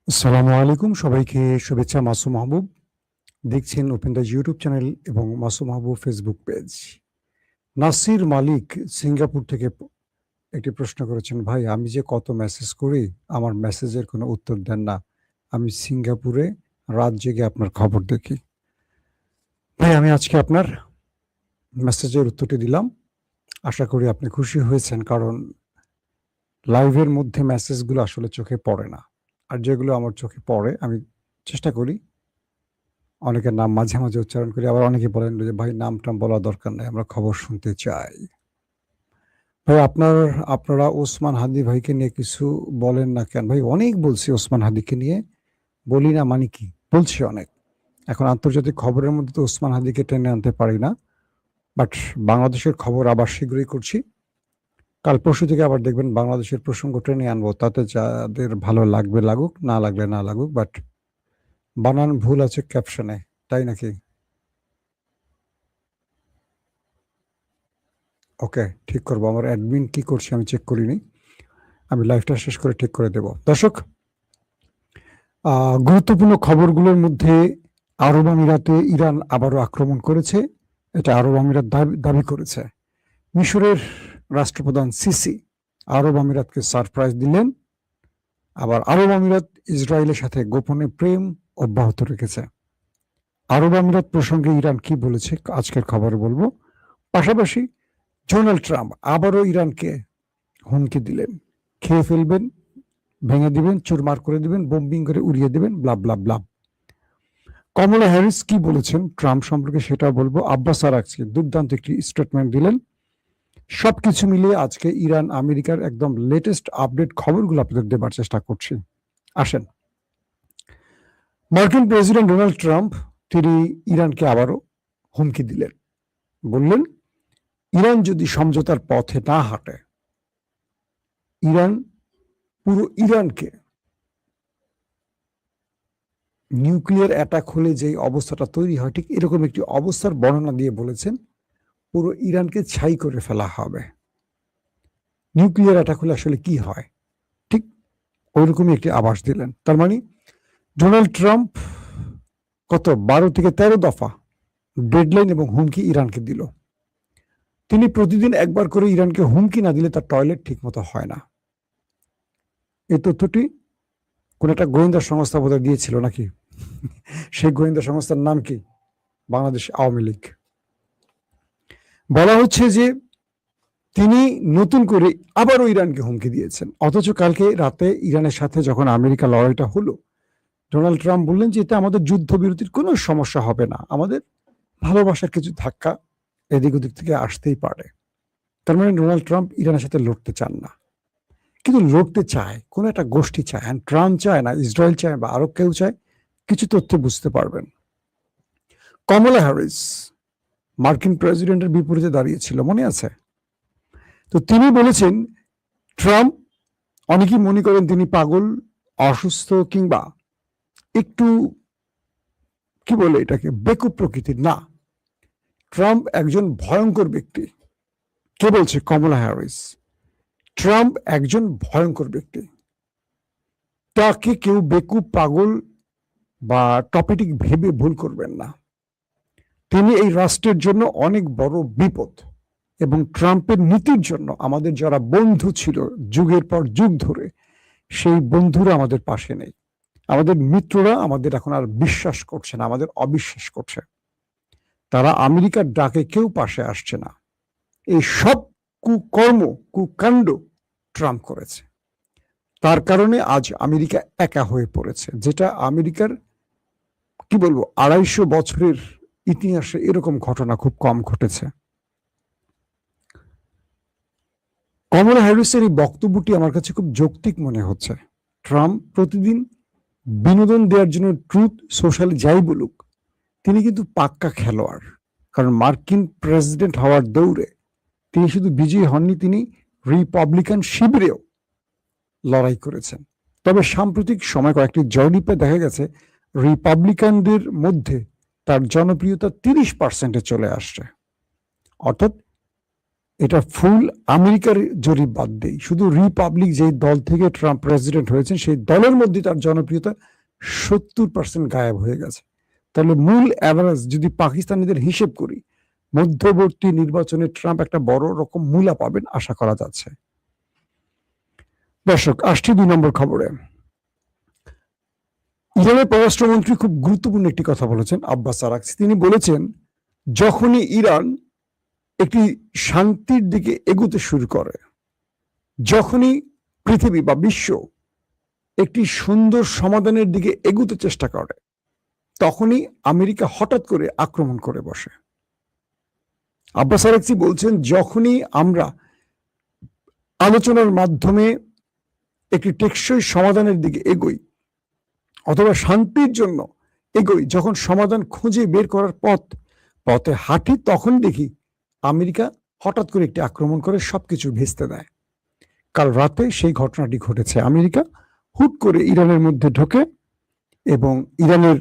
আসসালামু আলাইকুম, সবাইকে শুভেচ্ছা। মাসুম মাহবুব দেখছেন ওপেন দ্য ইউটিউব চ্যানেল এবং মাসুম মাহবুব ফেসবুক পেজ। নাসির মালিক সিঙ্গাপুর থেকে একটি প্রশ্ন করেছেন, ভাই আমি যে কত মেসেজ করি, আমার মেসেজের কোনো উত্তর দেন না। আমি সিঙ্গাপুরে রাত জেগে আপনার খবর দেখি। ভাই আমি আজকে আপনার মেসেজের উত্তরটি দিলাম। আশা করি আপনি খুশি হয়েছেন, কারণ লাইভের মধ্যে মেসেজগুলো আসলে চোখে পড়ে না। আর যেগুলো আমার চোখে পড়ে আমি চেষ্টা করি, অনেকের নাম মাঝে, মাঝে উচ্চারণ করি। আবার অনেকে বলেন যে, "ভাই নাম-টাম বলার দরকার নাই। আমরা খবর শুনতে চাই।" ভাই আপনারা ওসমান হাদি ভাইকে নিয়ে কিছু বলেন না কেন? ভাই অনেক বলছি ওসমান হাদিকে নিয়ে। বলি না মানে কি? বলছি অনেক। এখন আন্তর্জাতিক খবরের মধ্যে তো ওসমান হাদিকে টেনে আনতে পারি না। বাট বাংলাদেশের খবর আবার শীঘ্রই করছি। কাল পরশু থেকে আবার দেখবেন বাংলাদেশের প্রসঙ্গ টেনে আনবো। তাতে যাদের ভালো লাগবে লাগুক, না লাগলে না লাগুক। বাট বানান ভুল আছে ক্যাপশনে। তাই নাকি? ওকে, ঠিক করব। আমার অ্যাডমিন কি করছে আমি চেক করিনি। আমি লাইভটা শেষ করে ঠিক করে দেব। দর্শক, গুরুত্বপূর্ণ খবরগুলোর মধ্যে আরব আমিরাতে ইরান আবারও আক্রমণ করেছে। এটা আরব আমিরাত দাবি করেছে। মিশরের রাষ্ট্রপ্রধান সিসি আরব আমিরাতকে সারপ্রাইজ দিলেন। আবার আরব আমিরাত ইসরায়েলের সাথে গোপনে প্রেম অব্যাহত রেখেছে। আরব আমিরাত প্রসঙ্গে ইরান কি বলেছে আজকের খবরে বলবো। পাশাপাশি ডোনাল্ড ট্রাম্প আবারও ইরানকে হুমকি দিলেন, খেয়ে ফেলবেন, ভেঙে দিবেন, চুরমার করে দিবেন, বোম্বিং করে উড়িয়ে দিবেন, ব্লা ব্লা ব্লা। কমলা হ্যারিস কি বলেছেন ট্রাম্প সম্পর্কে সেটা বলবো। আব্বাস আরাগচি দুর্দান্ত একটি স্টেটমেন্ট দিলেন। সবকিছু মিলিয়ে আজকে ইরান আমেরিকার একদম লেটেস্ট আপডেট খবরগুলো আপনাদের দেবার চেষ্টা করছি। আসেন, মার্কিন প্রেসিডেন্ট ডোনাল্ড ট্রাম্প তিনি ইরানকে আবারও হুমকি দিলেন। বললেন, ইরান যদি সমঝোতার পথে না হাঁটে, ইরান পুরো ইরানকে নিউক্লিয়ার অ্যাটাক হলে যে অবস্থাটা তৈরি হয়, ঠিক এরকম একটি অবস্থার বর্ণনা দিয়ে বলেছেন পুরো ইরানকে ছাই করে ফেলা হবে। নিউক্লিয়ার অ্যাটাক হলে আসলে কি হয়, ঠিক ওইরকমই একটি আভাস দিলেন। তার মানে ডোনাল্ড ট্রাম্প কত 12 থেকে 13 দফা ডেডলাইন এবং হুমকি ইরানকে দিল। তিনি প্রতিদিন একবার করে ইরানকে হুমকি না দিলে তার টয়লেট ঠিক মতো হয় না। এই তথ্যটি কোন একটা গোয়েন্দা সংস্থা বোধহয় দিয়েছিল নাকি? সেই গোয়েন্দা সংস্থার নাম কি? বাংলাদেশ আওয়ামী লীগ। বলা হচ্ছে যে তিনি নতুন করে আবারও ইরানকে হুমকি দিয়েছেন। অথচ কালকে রাতে ইরানের সাথে যখন আমেরিকা লড়াইটা হলো, ডোনাল্ড ট্রাম্প বললেন যে এটা আমাদের যুদ্ধবিরতির কোনো সমস্যা হবে না, আমাদের ভালোবাসার কিছু ধাক্কা এদিক ওদিক থেকে আসতেই পারে। তার মানে ডোনাল্ড ট্রাম্প ইরানের সাথে লড়তে চান না, কিন্তু লড়তে চায় কোনো একটা গোষ্ঠী চায়। হ্যাঁ, ট্রাম্প চায় না, ইসরায়েল চায় বা আরো কেউ চায়। কিছু তথ্য বুঝতে পারবেন। কমলা হ্যারিস মার্কিন প্রেসিডেন্টের বিপরীতে দাঁড়িয়েছিল, মনে আছে? তো তিনি বলেছেন ট্রাম্প, অনেকেই মনে করেন তিনি পাগল, অসুস্থ কিংবা একটু কি বলে এটাকে বেকুব প্রকৃতির। না, ট্রাম্প একজন ভয়ঙ্কর ব্যক্তি। কে বলছে? কমলা হ্যারিস। ট্রাম্প একজন ভয়ঙ্কর ব্যক্তি। তাকে কেউ বেকুব, পাগল বা টপিটিক ভেবে ভুল করবেন না। তিনি এই রাষ্ট্রের জন্য অনেক বড় বিপদ, এবং ট্রাম্পের নীতির জন্য আমাদের যারা বন্ধু ছিল যুগের পর যুগ ধরে, সেই বন্ধুরা আমাদের পাশে নেই। আমাদের মিত্ররা আমাদের এখন আর বিশ্বাস করছে না, আমাদের অবিশ্বাস করছে। তারা আমেরিকার ডাকে কেউ পাশে আসছে না। এই সব কুকর্ম, কুকাণ্ড ট্রাম্প করেছে। তার কারণে আজ আমেরিকা একা হয়ে পড়েছে, যেটা আমেরিকার কি বলবো 250 বছরের ইতিহাসে এরকম ঘটনা খুব কম ঘটেছে। কমলা হ্যারিসের এই বক্তব্যটি আমার কাছে খুব যৌক্তিক মনে হচ্ছে। ট্রাম্প প্রতিদিন বিনোদন দেওয়ার জন্য ট্রুথ সোশ্যালে যাই বলুক, তিনি কিন্তু পাক্কা খেলোয়াড়। কারণ মার্কিন প্রেসিডেন্ট হওয়ার দৌড়ে তিনি শুধু বিজয়ী হননি, তিনি রিপাবলিকান শিবিরেও লড়াই করেছেন। তবে সাম্প্রতিক সময় কয়েকটি জরিপে দেখা গেছে রিপাবলিকানদের মধ্যে তার জনপ্রিয়তা 30% চলে আসছে। অর্থাৎ এটা ফুল আমেরিকার জরিপ বাদ দেই, শুধু রিপাবলিক যে দল থেকে ট্রাম্প প্রেসিডেন্ট হয়েছেন সেই দলের মধ্যে তার জনপ্রিয়তা 70% গায়েব হয়ে গেছে। তাহলে মূল অ্যাভারেজ যদি পাকিস্তানিদের হিসেব করি, মধ্যবর্তী নির্বাচনে ট্রাম্প একটা বড় রকম মূলা পাবেন আশা করা যাচ্ছে। দর্শক, আসছি 2 নম্বর খবরে। ইরানের পররাষ্ট্রমন্ত্রী খুব গুরুত্বপূর্ণ একটি কথা বলেছেন, আব্বাস আরাগচি। তিনি বলেছেন, যখনই ইরান একটি শান্তির দিকে এগুতে শুরু করে, যখনই পৃথিবী বা বিশ্ব একটি সুন্দর সমাধানের দিকে এগুতে চেষ্টা করে, তখনই আমেরিকা হঠাৎ করে আক্রমণ করে বসে। আব্বাস আরাগচি বলছেন, যখনই আমরা আলোচনার মাধ্যমে একটি টেকসই সমাধানের দিকে এগোই অথবা শান্তির জন্য এগোই, যখন সমাধান খুঁজে বের করার পথে হাঁটি, তখন দেখি আমেরিকা হঠাৎ করে একটি আক্রমণ করে সবকিছু ভেস্তে দেয়। কাল রাতে সেই ঘটনাটি ঘটেছে। আমেরিকা হুট করে ইরানের মধ্যে ঢোকে এবং ইরানের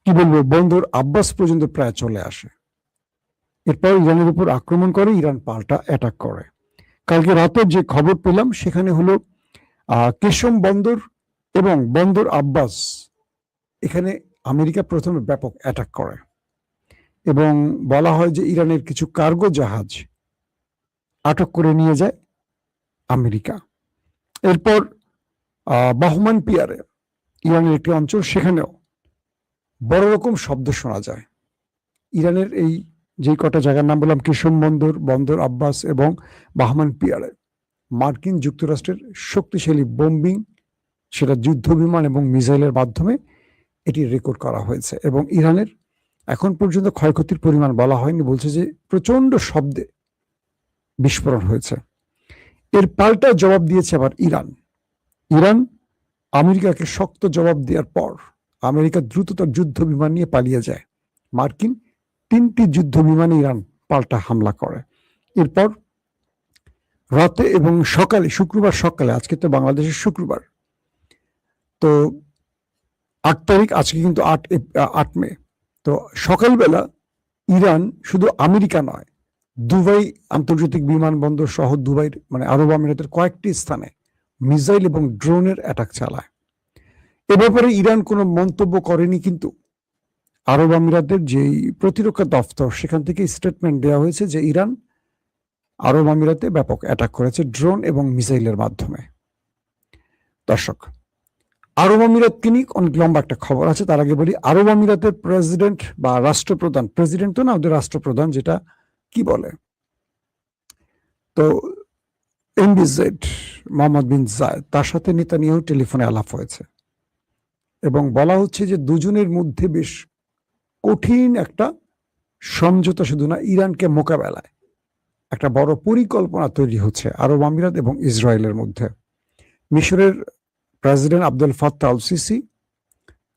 কি বলবো বন্দর আব্বাস পর্যন্ত প্রায় চলে আসে। এরপর ইরানের উপর আক্রমণ করে, ইরান পাল্টা অ্যাটাক করে। কালকে রাতে যে খবর পেলাম সেখানে হলো কেশম বন্দর এবং বন্দর আব্বাস, এখানে আমেরিকা প্রথমে ব্যাপক অ্যাটাক করে এবং বলা হয় যে ইরানের কিছু কার্গো জাহাজ আটক করে নিয়ে যায় আমেরিকা। এরপর বাহমান পিয়ারে, ইরানের একটি অঞ্চল, সেখানেও বড় রকম শব্দ শোনা যায়। ইরানের এই যে কটা জায়গার নাম বললাম, কেশম বন্দর, বন্দর আব্বাস এবং বাহমান পিয়ারে, মার্কিন যুক্তরাষ্ট্রের শক্তিশালী বোম্বিং, সেটা যুদ্ধ বিমান এবং মিসাইলের মাধ্যমে এটি রেকর্ড করা হয়েছে। এবং ইরানের এখন পর্যন্ত ক্ষয়ক্ষতির পরিমাণ বলা হয়নি, বলছে যে প্রচন্ড শব্দে বিস্ফোরণ হয়েছে। এর পাল্টা জবাব দিয়েছে আবার ইরান আমেরিকাকে শক্ত জবাব দেওয়ার পর আমেরিকা দ্রুত তার যুদ্ধ বিমান নিয়ে পালিয়ে যায়। মার্কিন 3টি যুদ্ধ বিমানে ইরান পাল্টা হামলা করে। এরপর রাতে এবং সকালে, শুক্রবার সকালে, আজকে তো বাংলাদেশের শুক্রবার, তো 8 তারিখ, আজকে কিন্তু 8 মে, তো সকালবেলা ইরান শুধু আমেরিকা নয়, দুবাই আন্তর্জাতিক বিমানবন্দর সহ দুবাইয়ের মানে আরব আমিরাতের কয়েকটি স্থানে মিসাইল এবং ড্রোনের অ্যাটাক চালায়। এ ব্যাপারে ইরান কোনো মন্তব্য করেনি, কিন্তু আরব আমিরাতের যেই প্রতিরক্ষা দফতর, সেখান থেকে স্টেটমেন্ট দেওয়া হয়েছে যে ইরান আরব আমিরাতে ব্যাপক অ্যাটাক করেছে ড্রোন এবং মিসাইলের মাধ্যমে। দর্শক, আরব আমিরাতকে নিয়ে অনেক লম্বা একটা খবর আছে। তার আগে বলি, আরব আমিরাতের প্রেসিডেন্ট বা রাষ্ট্রপ্রধান, প্রেসিডেন্ট তো না, ওদের রাষ্ট্রপ্রধান যেটা কি বলে, তো এমবিজেড মোহাম্মদ বিন জায়েদ, তার সাথে নেতানিয়াহু টেলিফোনে আলাপ হয়েছে এবং বলা হচ্ছে যে দুজনের মধ্যে বেশ কঠিন একটা সমঝোতা, শুধু না, ইরানকে মোকাবেলায় একটা বড় পরিকল্পনা তৈরি হচ্ছে আরব আমিরাত এবং ইসরায়েলের মধ্যে। মিশরের president Abdul Fattah al CC,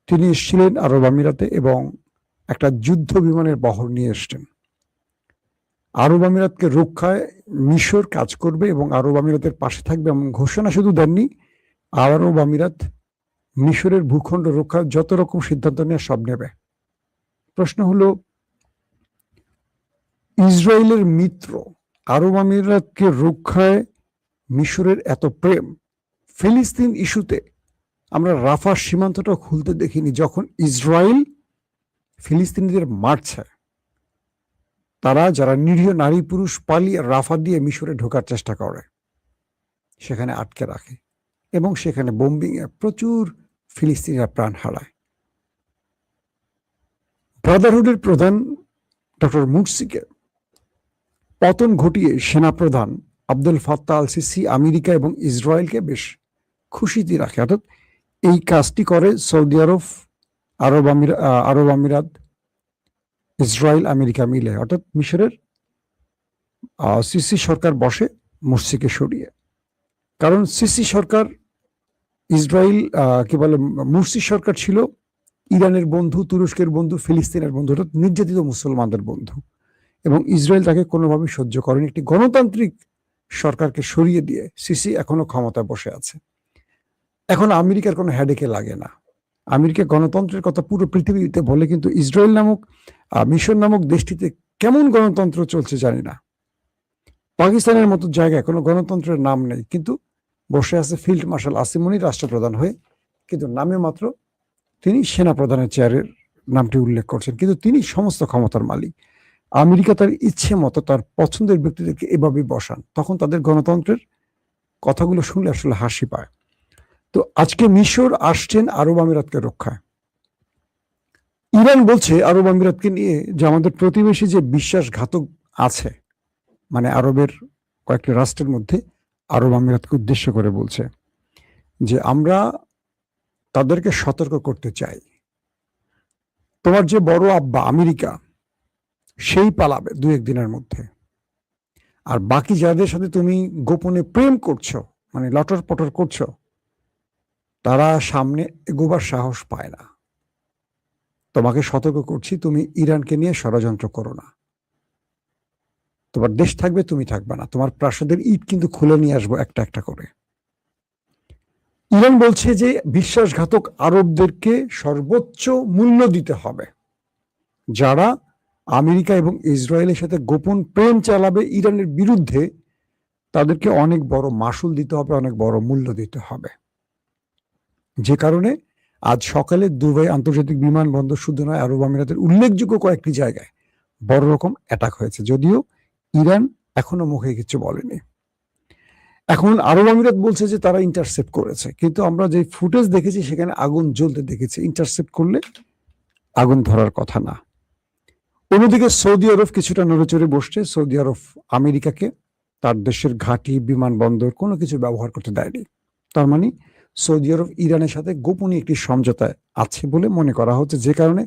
তিনি এসেছিলেন আরব আমিরাতে এবং একটা যুদ্ধ বিমানের বহর নিয়ে এসছেন। আরব আমিরাতকে রক্ষায় মিশর কাজ করবে এবং আরব আমিরাতের পাশে থাকবে এমন ঘোষণা শুধু দেননি, আরব আমিরাত মিশরের ভূখণ্ড রক্ষার যত রকম সিদ্ধান্ত নিয়ে সব নেবে। প্রশ্ন হলো, ইসরায়েলের মিত্র আরব আমিরাতকে রক্ষায় মিশরের এত প্রেম, ফিলিস্তিন ইস্যুতে আমরা রাফার সীমান্তটা খুলতে দেখিনি। যখন ইসরায়েল ফিলিস্তিনিদের মারছে, তারা যারা নিরীহ নারী পুরুষ পালিয়ে রাফা দিয়ে মিশরে ঢোকার চেষ্টা করে, সেখানে আটকে রাখে এবং সেখানে বোম্বিংয়ে প্রচুর ফিলিস্তিনিরা প্রাণ হারায়। ব্রাদারহুডের প্রধান ডক্টর মুরসিকে পতন ঘটিয়ে সেনাপ্রধান Abdul Fattah al CC America এবং ইসরায়েলকে বেশ খুশিতে রাখে। অর্থাৎ এই কাজটি করে সৌদি আরব, আরব আমিরাত, ইসরায়েল, আমেরিকা মিলে। অর্থাৎ মিশরের সিসি সরকার বসে মুরসিকে সরিয়ে, কারণ সিসি সরকার ইসরায়েল কি বলে, মুরসি সরকার ছিল ইরানের বন্ধু, তুরস্কের বন্ধু, ফিলিস্তিনের বন্ধু, অর্থাৎ নির্যাতিত মুসলমানদের বন্ধু, এবং ইসরায়েল তাকে কোনোভাবেই সহ্য করেনি। একটি গণতান্ত্রিক সরকারকে সরিয়ে দিয়ে সিসি এখনো ক্ষমতায় বসে আছে। এখন আমেরিকার কোনো হেডেকে লাগে না। আমেরিকা গণতন্ত্রের কথা পুরো পৃথিবীতে বলে, কিন্তু ইসরায়েল নামক মিশর নামক দেশটিতে কেমন গণতন্ত্র চলছে জানি না। পাকিস্তানের মতো জায়গায় কোনো গণতন্ত্রের নাম নেই, কিন্তু বসে আছে ফিল্ড মার্শাল আসিম মনির রাষ্ট্রপ্রধান হয়ে, কিন্তু নামে মাত্র তিনি সেনাপ্রধানের চেয়ারের নামটি উল্লেখ করছেন, কিন্তু তিনি সমস্ত ক্ষমতার মালিক। আমেরিকা তার ইচ্ছে মতো তার পছন্দের ব্যক্তিদেরকে এভাবে বসান, তখন তাদের গণতন্ত্রের কথাগুলো শুনলে আসলে হাসি পায়। তো আজকে মিশর আসছেন আরব আমিরাতকে রক্ষায়। ইরান বলছে আরব আমিরাতকে নিয়ে যে আমাদের প্রতিবেশী যে বিশ্বাসঘাতক আছে, মানে আরবের কয়েকটি রাষ্ট্রের মধ্যে আরব আমিরাতকে উদ্দেশ্য করে বলছে যে আমরা তাদেরকে সতর্ক করতে চাই, তোমার যে বড় আব্বা আমেরিকা সেই পালাবে দু একদিনের মধ্যে, আর বাকি যাদের সাথে তুমি গোপনে প্রেম করছো, মানে লটর পটর করছো, তারা সামনে এগোবার সাহস পায় না। তোমাকে সতর্ক করছি, তুমি ইরানকে নিয়ে ষড়যন্ত্র করো না। তোমার দেশ থাকবে, তুমি থাকবে না, তোমার প্রাসাদের ইট কিন্তু খুলে নিয়ে আসবো একটা একটা করে। ইরান বলছে যে বিশ্বাসঘাতক আরবদেরকে সর্বোচ্চ মূল্য দিতে হবে, যারা আমেরিকা এবং ইসরায়েলের সাথে গোপন প্রেম চালাবে ইরানের বিরুদ্ধে, তাদেরকে অনেক বড় মাসুল দিতে হবে, অনেক বড় মূল্য দিতে হবে। যে কারণে আজ সকালে দুবাই আন্তর্জাতিক বিমানবন্দর শুধু নয়, আরব আমিরাতের উল্লেখযোগ্য কয়েকটি জায়গায় বড় রকম অ্যাটাক হয়েছে, যদিও ইরান এখনো মুখে কিছু বলেনি। এখন আরব আমিরাত বলছে যে তারা ইন্টারসেপ্ট করেছে, কিন্তু আমরা যে ফুটেজ দেখেছি সেখানে আগুন জ্বলতে দেখেছি, ইন্টারসেপ্ট করলে আগুন ধরার কথা না। অন্যদিকে সৌদি আরব কিছুটা নড়েচড়ে বসছে। সৌদি আরব আমেরিকাকে তার দেশের ঘাঁটি, বিমানবন্দর কোনো কিছু ব্যবহার করতে দেয়নি। তার মানে সৌদি আরব ইরানের সাথে গোপনীয় একটি সমঝোতায় আছে বলে মনে করা হচ্ছে, যে কারণে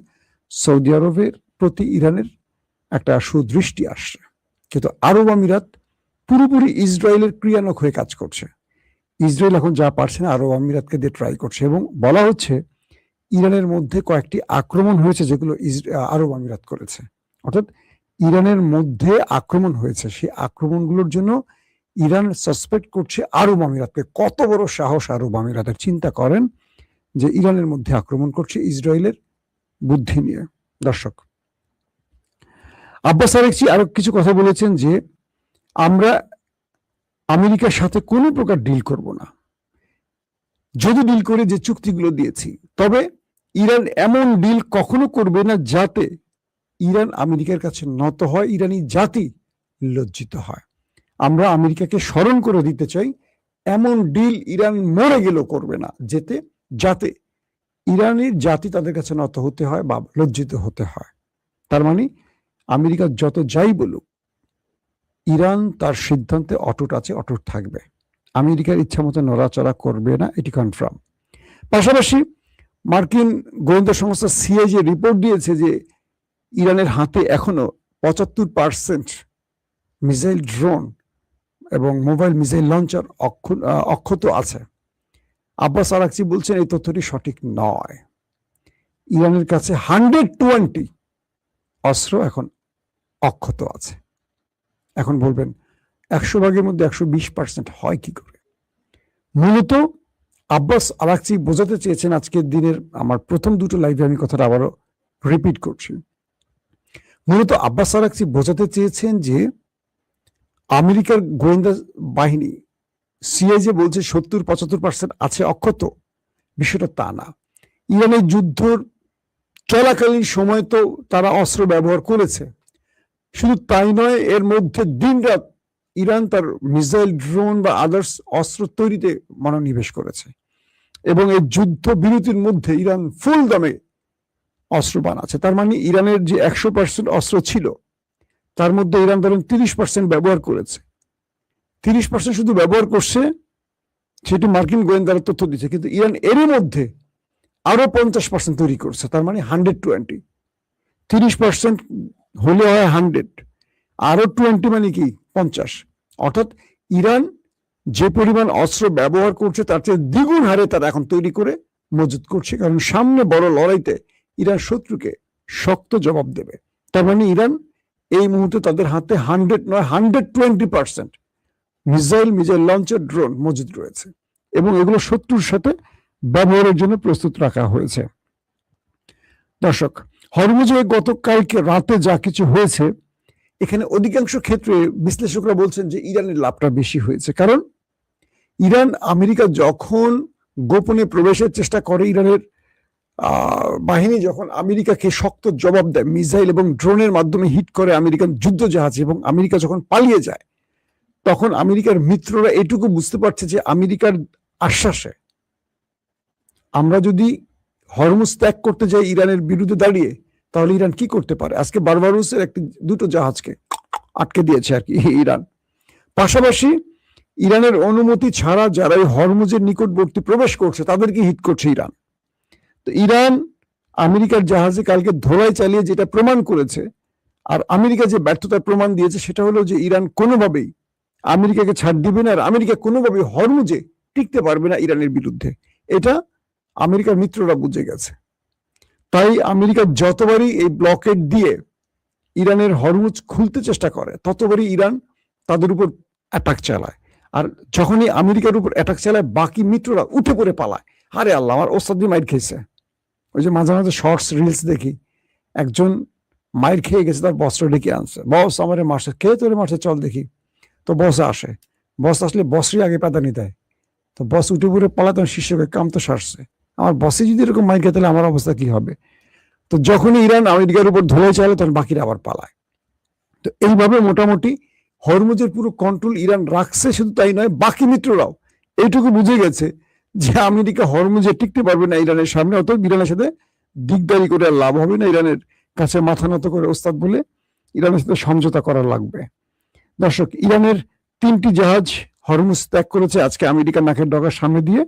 সৌদি আরবের প্রতি ইরানের একটা সুদৃষ্টি আসছে। কিন্তু আরব আমিরাত পুরোপুরি ইসরায়েলের ক্রিয়ানক হয়ে কাজ করছে। ইসরায়েল এখন যা পারছে না আরব আমিরাতকে দিয়ে ট্রাই করছে, এবং বলা হচ্ছে ইরানের মধ্যে কয়েকটি আক্রমণ হয়েছে যেগুলো আরব আমিরাত করেছে। অর্থাৎ ইরানের মধ্যে আক্রমণ হয়েছে, সেই আক্রমণগুলোর জন্য ইরান সাসপেক্ট করছে আরব আমিরাতকে। কত বড় সাহস আরব আমিরাতের! চিন্তা করেন যে ইরানের মধ্যে আক্রমণ করছে ইসরায়েলের বুদ্ধি নিয়ে। দর্শক, আব্বাস আরাগচি আরো কিছু কথা বলেছেন যে আমরা আমেরিকার সাথে কোনো প্রকার ডিল করব না, যদি ডিল করে যে চুক্তিগুলো দিয়েছি, তবে ইরান এমন ডিল কখনো করবে না যাতে ইরান আমেরিকার কাছে নত হয়, ইরানি জাতি লজ্জিত হয়। আমরা আমেরিকাকে স্মরণ করে দিতে চাই, এমন ডিল ইরান মরে গেলেও করবে না, যাতে ইরানের জাতি তাদের কাছে নত হতে হয় বা লজ্জিত হতে হয়। তার মানে আমেরিকা যত যাই বলুক, ইরান তার সিদ্ধান্তে অটুট আছে, অটুট থাকবে। আমেরিকার ইচ্ছা মতো নড়াচড়া করবে না, এটি কনফার্ম। পাশাপাশি মার্কিন গোয়েন্দা সংস্থা সিআইএ রিপোর্ট দিয়েছে যে ইরানের হাতে এখনো 75% মিসাইল ড্রোন এবং মোবাইল মিসাইল লঞ্চার অক্ষত আছে। আব্বাস আরাগচি বলছেন এই তথ্যটি সঠিক নয়। ইরানের কাছে 120 অস্ত্র এখন অক্ষত আছে। এখন বলবেন 100 ভাগের মধ্যে 120% হয় কি করে? মূলত আব্বাস আরাগচি বোঝাতে চেয়েছেন, আজকের দিনের আমার প্রথম দুটো লাইভে আমি কথাটা আবারও রিপিট করছি, মূলত আব্বাস আরাগচি বোঝাতে চেয়েছেন যে আমেরিকার গোয়েন্দা বাহিনী সিআইএ বলছে 70-75% আছে অক্ষত, বিষয়টা তা না। ইরানের যুদ্ধ চলাকালীন সময় তো তারা অস্ত্র ব্যবহার করেছে, শুধু তাই নয়, এর মধ্যে দিনরাত ইরান তার মিসাইল, ড্রোন বা আদার্স অস্ত্র তৈরিতে মনোনিবেশ করেছে, এবং এই যুদ্ধ বিরতির মধ্যে ইরান ফুল দমে অস্ত্র বানাচ্ছে। তার মানে ইরানের যে 100% অস্ত্র ছিল তার মধ্যে ইরান ধরেন 30% ব্যবহার করেছে। 30% শুধু ব্যবহার করছে, সেটি মার্কিন গোয়েন্দারা তথ্য দিচ্ছে, কিন্তু ইরান এরই মধ্যে আরো 50% তৈরি করছে। তার মানে 120, 30% হলে হয় 100, আরো 20 মানে কি 50। অর্থাৎ ইরান যে পরিমাণ অস্ত্র ব্যবহার করছে তার চেয়ে দ্বিগুণ হারে তারা এখন তৈরি করে মজুত করছে, কারণ সামনে বড় লড়াইতে ইরান শত্রুকে শক্ত জবাব দেবে। তার মানে ইরান এই মুহূর্তে তাদের হাতে 100 নয় 120% মিসাইল লঞ্চার, ড্রোন মজুদ রয়েছে, এবং এগুলো শত্রুর সাথে ব্যবহারের জন্য প্রস্তুত রাখা হয়েছে। দর্শক, হরমুজে গতকালকে রাতে যা কিছু হয়েছে এখানে অধিকাংশ ক্ষেত্রে বিশ্লেষকরা বলছেন যে ইরানের লাভটা বেশি হয়েছে, কারণ ইরান আমেরিকা যখন গোপনে প্রবেশের চেষ্টা করে, ইরানের বাহিনী যখন আমেরিকাকে শক্ত জবাব দেয়, মিসাইল এবং ড্রোনের মাধ্যমে হিট করে আমেরিকান যুদ্ধ জাহাজ, এবং আমেরিকা যখন পালিয়ে যায়, তখন আমেরিকার মিত্ররা এটুকু বুঝতে পারছে যে আমেরিকার আশ্বাসে আমরা যদি হরমুজ ত্যাগ করতে যাই ইরানের বিরুদ্ধে দাঁড়িয়ে, তাহলে ইরান কি করতে পারে। আজকে বারবারুসের দুটো জাহাজকে আটকে দিয়েছে আর কি ইরান। পাশাপাশি ইরানের অনুমতি ছাড়া যারা এই হরমুজের নিকটবর্তী প্রবেশ করছে তাদেরকে হিট করছে ইরান। তো ইরান আমেরিকার জাহাজে কালকে ধোলাই চালিয়ে যেটা প্রমাণ করেছে, আর আমেরিকা যে ব্যর্থতার প্রমাণ দিয়েছে, সেটা হলো যে ইরান কোনোভাবেই আমেরিকাকে ছাড় দিবে না, আর আমেরিকা কোনোভাবেই হরমুজে টিকতে পারবে না ইরানের বিরুদ্ধে। এটা আমেরিকার মিত্ররা বুঝে গেছে। তাই আমেরিকা যতবারই এই ব্লকেড দিয়ে ইরানের হরমুজ খুলতে চেষ্টা করে, ততবারই ইরান তাদের উপর অ্যাটাক চালায়। আর যখনই আমেরিকার উপর অ্যাটাক চালায়, বাকি মিত্ররা উঠে পড়ে পালায়। আরে আল্লাহ, আমার ওস্তাদ মাইর খেয়েছে। ওই যে মাঝে মাঝে শর্টস রিলস দেখি, একজন মাইর খেয়ে গেছে, তার বস্ত্র ডেকে আনছে, বস আমার মারছে, কে তোরে মারছে, চল দেখি। তো বস আসে, বস আসলে বসরই আগে প্যাদানি দেয়। তো বস উঠে পড়ে পালাতে শিষ্যকে কাম তো সারছে, আমার বসে যদি এরকম মাইর খেয়ে, তাহলে আমার অবস্থা কি হবে। তো যখনই ইরান আমেরিকার উপর ধরে চালে, তখন বাকিরা আবার পালায়। তো এইভাবে মোটামুটি হরমুজের পুরো কন্ট্রোল ইরান রাখছে। শুধু তাই নয়, বাকি মিত্ররাও এইটুকু বুঝে গেছে যে আমেরিকা হরমুজে টিকতে পারবে না ইরানের সামনে, অত ইরানের সাথে দিকদারি করে আর লাভ হবে না। ইরানের কাছে মাথা নত করে ওস্তাদ বলে ইরানের সাথে সমঝোতা করা লাগবে। দর্শক, ইরানের 3টি জাহাজ হরমুজ ত্যাগ করেছে আজকে আমেরিকার নাকের ডগার সামনে দিয়ে,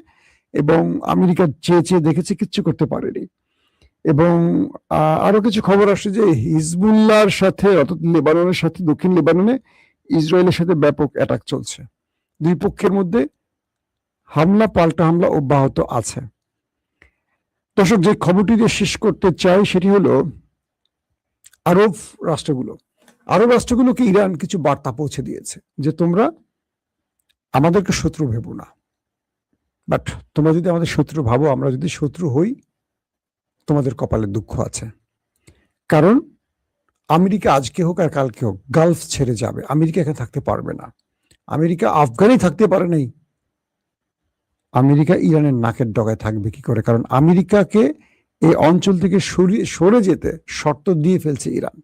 এবং আমেরিকা চেয়ে চেয়ে দেখেছে, কিচ্ছু করতে পারেনি। এবং আরো কিছু খবর আসছে যে হিজবুল্লাহর সাথে, অর্থাৎ লেবাননের সাথে, দক্ষিণ লেবাননে ইসরায়েলের সাথে ব্যাপক অ্যাটাক চলছে। দুই পক্ষের মধ্যে হামলা পাল্টা হামলা অব্যাহত আছে। দর্শক, যে খবরটি দিয়ে শেষ করতে চাই সেটি হলো আরব রাষ্ট্রগুলোকে ইরান কিছু বার্তা পৌঁছে দিয়েছে যে তোমরা আমাদেরকে শত্রু ভেবো না, বাট তোমরা যদি আমাদের শত্রু ভাবো, আমরা যদি শত্রু হই, তোমাদের কপালে দুঃখ আছে। কারণ আমেরিকা আজকে হোক আর কালকে হোক গালফ ছেড়ে যাবে, আমেরিকা এখানে থাকতে পারবে না। আমেরিকা আফগানে থাকতে পারে নাই, আমেরিকা ইরানের নাকের ডগায় থাকবে কি করে? কারণ আমেরিকাকে এই অঞ্চল থেকে সরে যেতে শর্ত দিয়ে ফেলছে ইরান।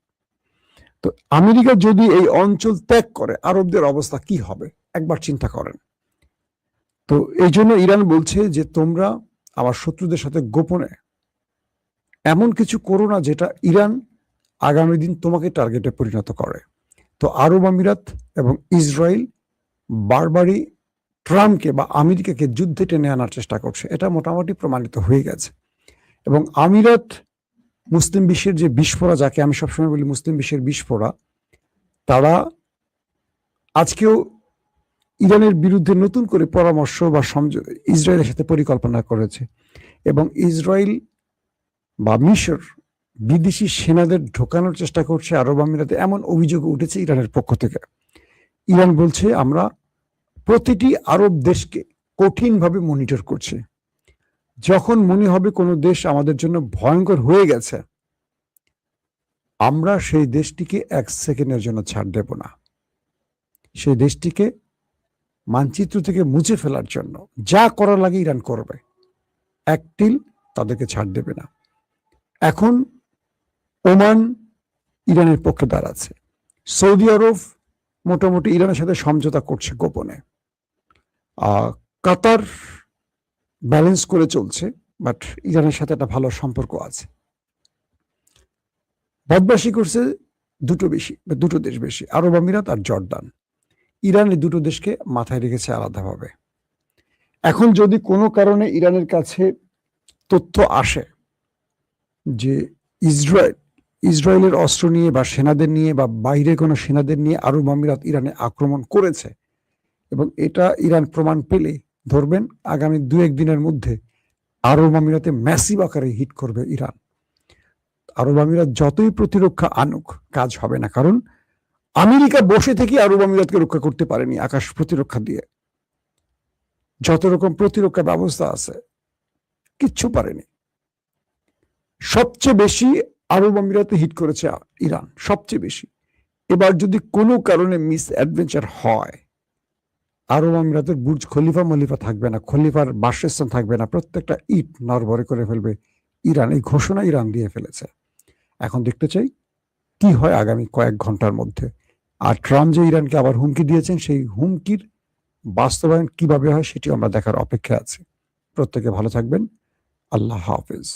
তো আমেরিকা যদি এই অঞ্চল ত্যাগ করে, আরবদের অবস্থা কি হবে একবার চিন্তা করেন। তো এই জন্য ইরান বলছে যে তোমরা আমার শত্রুদের সাথে গোপনে এমন কিছু করো না যেটা ইরান আগামী দিন তোমাকে টার্গেটে পরিণত করে। তো আরব আমিরাত এবং ইসরায়েল বারবারই ট্রাম্পকে বা আমেরিকাকে যুদ্ধে টেনে আনার চেষ্টা করছে, এটা মোটামুটি প্রমাণিত হয়ে গেছে। এবং আমিরাত মুসলিম বিশ্বের যে বিস্ফোরা, যাকে আমি সবসময় বলি মুসলিম বিশ্বের বিস্ফোরা, তারা আজকেও ইরানের বিরুদ্ধে নতুন করে পরামর্শ বা ইসরায়েলের সাথে পরিকল্পনা করেছে। এবং ইসরায়েল বা মিশর বিদেশি সেনাদের ঢোকানোর চেষ্টা করছে আরব আমিরাতে, এমন অভিযোগ উঠেছে ইরানের পক্ষ থেকে। ইরান বলছে আমরা প্রতিটি আরব দেশকে কঠিনভাবে মনিটর করছি, যখন মনে হবে কোনো দেশ আমাদের জন্য ভয়ঙ্কর হয়ে গেছে, আমরা সেই দেশটিকে 1 সেকেন্ডের জন্য ছাড় দেব না। সেই দেশটিকে মানচিত্র থেকে মুছে ফেলার জন্য যা করার লাগে ইরান করবে, এক তিল তাদেরকে ছাড় দেবে না। এখন ওমান ইরানের পক্ষে দাঁড়াচ্ছে, সৌদি আরব মোটামুটি ইরানের সাথে সমঝোতা করছে গোপনে, কাতার ব্যালেন্স করে চলছে, বাট ইরানের সাথে একটা ভালো সম্পর্ক আছে। বদমাশি করছে দুটো দেশ বেশি, আরব আমিরাত আর জর্দান। ইরান এই দুটো দেশকে মাথায় রেখেছে আলাদাভাবে। এখন যদি কোনো কারণে ইরানের কাছে তথ্য আসে যে ইসরায়েলের অস্ত্র নিয়ে বা সেনাদের নিয়ে বা বাইরে কোনো সেনাদের নিয়ে আরব আমিরাত ইরানে আক্রমণ করেছে, এবং এটা ইরান প্রমাণ পেলে ধরবেন আগামী 2-1 দিনের মধ্যে আরব আমিরাতে ম্যাসিভ আকারে হিট করবে ইরান। আরব আমিরাত যতই প্রতিরক্ষা আনুক, কাজ হবে না, কারণ আমেরিকা বসে থেকে আরব আমিরাতকে রক্ষা করতে পারেনি আকাশ প্রতিরক্ষা দিয়ে। যত রকম প্রতিরক্ষা ব্যবস্থা আছে কিচ্ছু পারেনি। সবচেয়ে বেশি আরব আমিরাতে হিট করেছে ইরান, সবচেয়ে বেশি। এবার যদি কোনো কারণে মিস অ্যাডভেঞ্চার হয়, আরব আমিরাতের বুর্জ খলিফা মলিফা থাকবে না, খলিফার বাসস্থান থাকবে না, প্রত্যেকটা ইট নড়বড়ে করে ফেলবে ইরান। এই ঘোষণা ইরান দিয়ে ফেলেছে। এখন দেখতে চাই কি হয় আগামী কয়েক ঘন্টার মধ্যে। আর ট্রাম্প যে ইরানকে আবার হুমকি দিয়েছেন, সেই হুমকির বাস্তবায়ন কিভাবে হয় সেটি আমরা দেখার অপেক্ষা আছে। প্রত্যেকে ভালো থাকবেন। আল্লাহ হাফেজ।